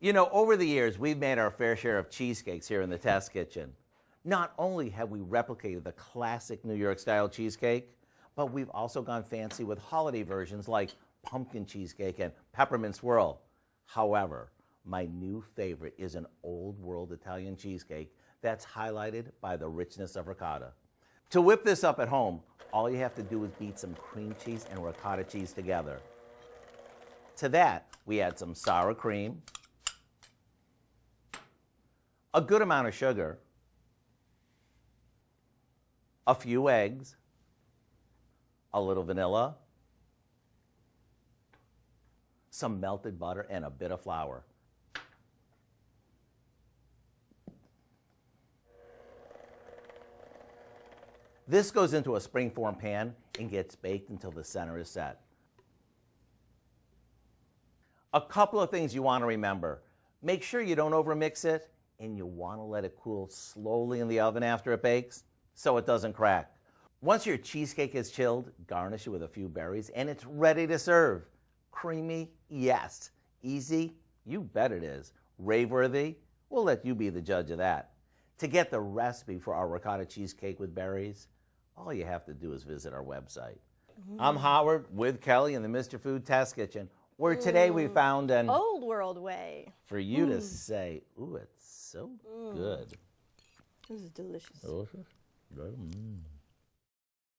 You know, over the years, we've made our fair share of cheesecakes here in the test kitchen. Not only have we replicated the classic New York-style cheesecake, but we've also gone fancy with holiday versions like pumpkin cheesecake and peppermint swirl. However, my new favorite is an old-world Italian cheesecake that's highlighted by the richness of ricotta. To whip this up at home, all you have to do is beat some cream cheese and ricotta cheese together. To that, we add some sour cream, a good amount of sugar, a few eggs, a little vanilla, some melted butter, and a bit of flour. This goes into a springform pan and gets baked until the center is set. A couple of things you want to remember. Make sure you don't overmix it, and you want to let it cool slowly in the oven after it bakes so it doesn't crack. Once your cheesecake is chilled, garnish it with a few berries, and it's ready to serve. Creamy? Yes. Easy? You bet it is. Rave-worthy? We'll let you be the judge of that. To get the recipe for our ricotta cheesecake with berries, all you have to do is visit our website. I'm Howard with Kelly in the Mr. Food Test Kitchen, where today we found an old world way for you to say, ooh, it's so good. This is delicious. Delicious? Good.